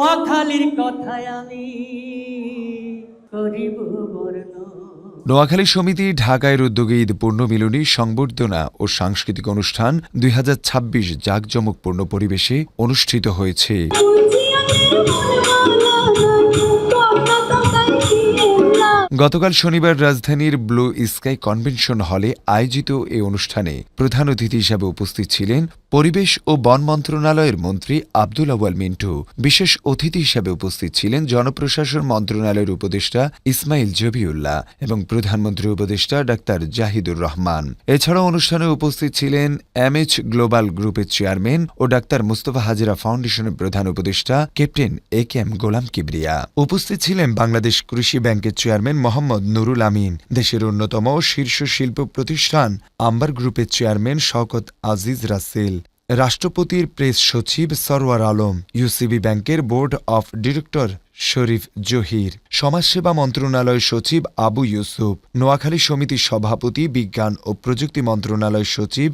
নোয়াখালীর কথায় আমি করিব বর্ণ। নোয়াখালী সমিতি ঢাকায়ের উদ্যোগে ঈদ পূর্ণমিলনী সংবর্ধনা ও সাংস্কৃতিক অনুষ্ঠান 2026 জাঁকজমকপূর্ণ পরিবেশে অনুষ্ঠিত হয়েছে। গতকাল শনিবার রাজধানীর ব্লু স্কাই কনভেনশন হলে আয়োজিত এ অনুষ্ঠানে প্রধান অতিথি হিসেবে উপস্থিত ছিলেন পরিবেশ ও বন মন্ত্রণালয়ের মন্ত্রী আব্দুল আউয়াল মিন্টু। বিশেষ অতিথি হিসেবে উপস্থিত ছিলেন জনপ্রশাসন মন্ত্রণালয়ের উপদেষ্টা ইসমাইল জবিউল্লাহ এবং প্রধানমন্ত্রী উপদেষ্টা ডাক্তার জাহিদুর রহমান। এছাড়াও অনুষ্ঠানে উপস্থিত ছিলেন এমএইচ গ্লোবাল গ্রুপের চেয়ারম্যান ও ডাক্তার মুস্তফা হাজেরা ফাউন্ডেশনের প্রধান উপদেষ্টা ক্যাপ্টেন একেএম গোলাম কিবরিয়া। উপস্থিত ছিলেন বাংলাদেশ কৃষি ব্যাংকের চেয়ারম্যান মোহাম্মদ নুরুল আমিন, দেশের অন্যতম শীর্ষ শিল্প প্রতিষ্ঠান আম্বার গ্রুপের চেয়ারম্যান শওকত আজিজ রাসেল, রাষ্ট্রপতির প্রেস সচিব সরওয়ার আলম, ইউসিবি ব্যাংকের বোর্ড অফ ডিরেক্টর শরীফ জহির, সমাজসেবা মন্ত্রণালয় সচিব আবু ইউসুফ, নোয়াখালী সমিতির সভাপতি বিজ্ঞান ও প্রযুক্তি মন্ত্রণালয় সচিব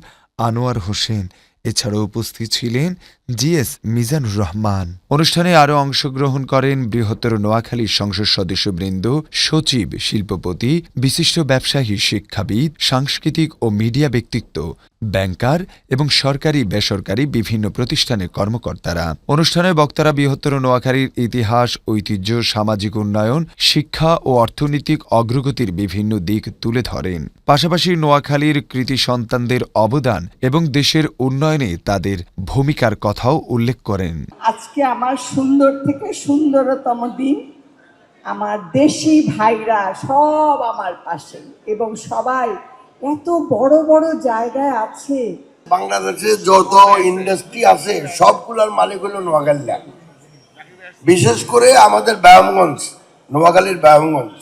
আনোয়ার হোসেন। এছাড়াও উপস্থিত ছিলেন জিএস মিজানুর রহমান। অনুষ্ঠানে আরও অংশগ্রহণ করেন বৃহত্তর নোয়াখালী সংসদ সদস্যবৃন্দ, সচিব, শিল্পপতি, বিশিষ্ট ব্যবসায়ী, শিক্ষাবিদ, সাংস্কৃতিক ও মিডিয়া ব্যক্তিত্ব, ব্যাংকার এবং সরকারি বেসরকারি বিভিন্ন প্রতিষ্ঠানের কর্মকর্তারা। অনুষ্ঠানে বক্তারা বৃহত্তর নোয়াখালীর ইতিহাস, ঐতিহ্য, সামাজিক উন্নয়ন, শিক্ষা ও অর্থনৈতিক অগ্রগতির বিভিন্ন দিক তুলে ধরেন। পাশাপাশি নোয়াখালীর কৃতি সন্তানদের অবদান এবং দেশের উন্নয়নে তাদের ভূমিকার কথাও উল্লেখ করেন। আজকে আমার সুন্দর থেকে সুন্দরতম দিন। আমার দেশি ভাইরা সব আমার পাশে এবং সবাই এত বড় বড় জায়গায় আছে। বাংলাদেশে যত ইন্ডাস্ট্রি আছে সবগুলোর মালিক হলো নোয়াখালীরা। বিশেষ করে আমাদের ব্যায়ামগঞ্জ, নোয়াখালীর ব্যায়ামগঞ্জ,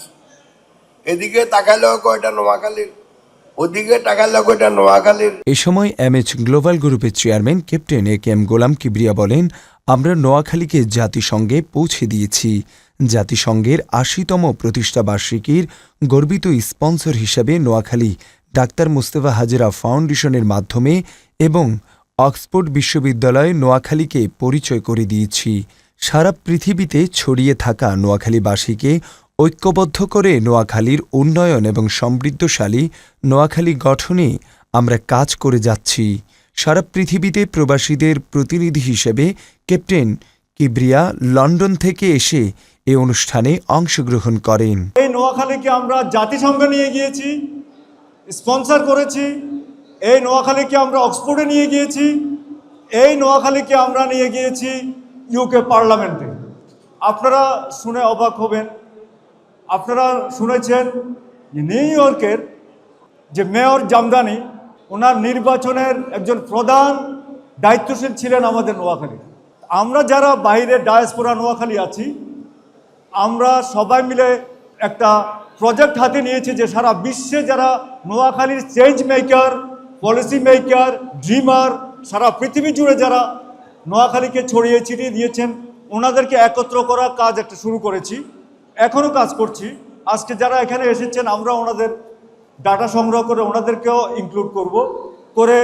এদিকে তাকালেও কয়টা নোয়াখালীর, ওদিকে টাকার কয়টা নোয়াখালীর। এ সময় এমএইচ গ্লোবাল গ্রুপের চেয়ারম্যান ক্যাপ্টেন একেএম গোলাম কিবরিয়া বলেন, আমরা নোয়াখালীকে জাতিসংঘে পৌঁছে দিয়েছি। জাতিসংঘের ৮০তম প্রতিষ্ঠাবার্ষিকীর গর্বিত স্পন্সর হিসাবে নোয়াখালী ডাক্তার মুস্তফা হাজেরা ফাউন্ডেশনের মাধ্যমে এবং অক্সফোর্ড বিশ্ববিদ্যালয়ে নোয়াখালীকে পরিচয় করে দিয়েছি। সারা পৃথিবীতে ছড়িয়ে থাকা নোয়াখালীবাসীকে ঐক্যবদ্ধ করে নোয়াখালীর উন্নয়ন এবং সমৃদ্ধশালী নোয়াখালী গঠনে আমরা কাজ করে যাচ্ছি। সারা পৃথিবীতে প্রবাসীদের প্রতিনিধি হিসেবে ক্যাপ্টেন কিবরিয়া লন্ডন থেকে এসে এ অনুষ্ঠানে অংশগ্রহণ করেন। এই নোয়াখালীকে আমরা জাতিসংঘ নিয়ে গিয়েছি, স্পন্সর করেছি। এই নোয়াখালীকে আমরা অক্সফোর্ডে নিয়ে গিয়েছি। এই নোয়াখালীকে আমরা নিয়ে গিয়েছি ইউকে পার্লামেন্টে। আপনারা শুনে অবাক হবেন, আপনারা শুনেছেন যে নিউ ইয়র্কের যে মেয়র জামদানি, ওনার নির্বাচনের একজন প্রধান দায়িত্বশীল ছিলেন আমাদের নোয়াখালী। আমরা যারা বাইরে ডায়াসপোরা নোয়াখালী আছি, আমরা সবাই মিলে একটা প্রজেক্ট হাতে নিয়েছি যে সারা বিশ্বে যারা নোয়াখালীর change maker, policy maker, dreamer, সারা পৃথিবী জুড়ে যারা নোয়াখালীকে ছড়িয়ে ছিটিয়ে দিয়েছেন, ওনাদেরকে একত্র করার কাজ একটা শুরু করেছি, এখনও কাজ করছি। আজকে যারা এখানে এসেছেন আমরা ওনাদের ডাটা সংগ্রহ করে ওনাদেরকেও ইনক্লুড করে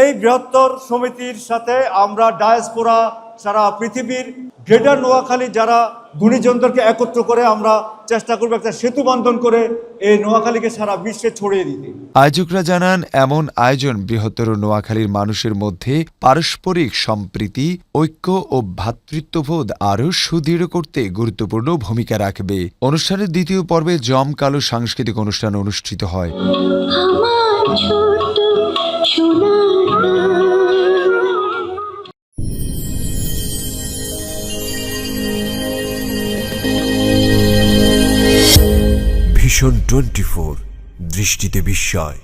এই বৃহত্তর সমিতির সাথে আমরা ডায়াসপোরা সারা পৃথিবীর গ্রেটার নোয়াখালী যারা গুণীজনদেরকে একত্র করে আমরা চেষ্টা করব একটা সেতু বন্ধন করে এই নোয়াখালীকে সারা বিশ্বে ছড়িয়ে দিতে। আয়োজকরা জানান, এমন আয়োজন বৃহত্তর নোয়াখালীর মানুষের মধ্যে পারস্পরিক সম্প্রীতি, ঐক্য ও ভ্রাতৃত্ববোধ আরও সুদৃঢ় করতে গুরুত্বপূর্ণ ভূমিকা রাখবে। অনুষ্ঠানের দ্বিতীয় পর্বে জমকালো সাংস্কৃতিক অনুষ্ঠান অনুষ্ঠিত হয়। ভিশন 24, দৃষ্টিতে বিস্ময়।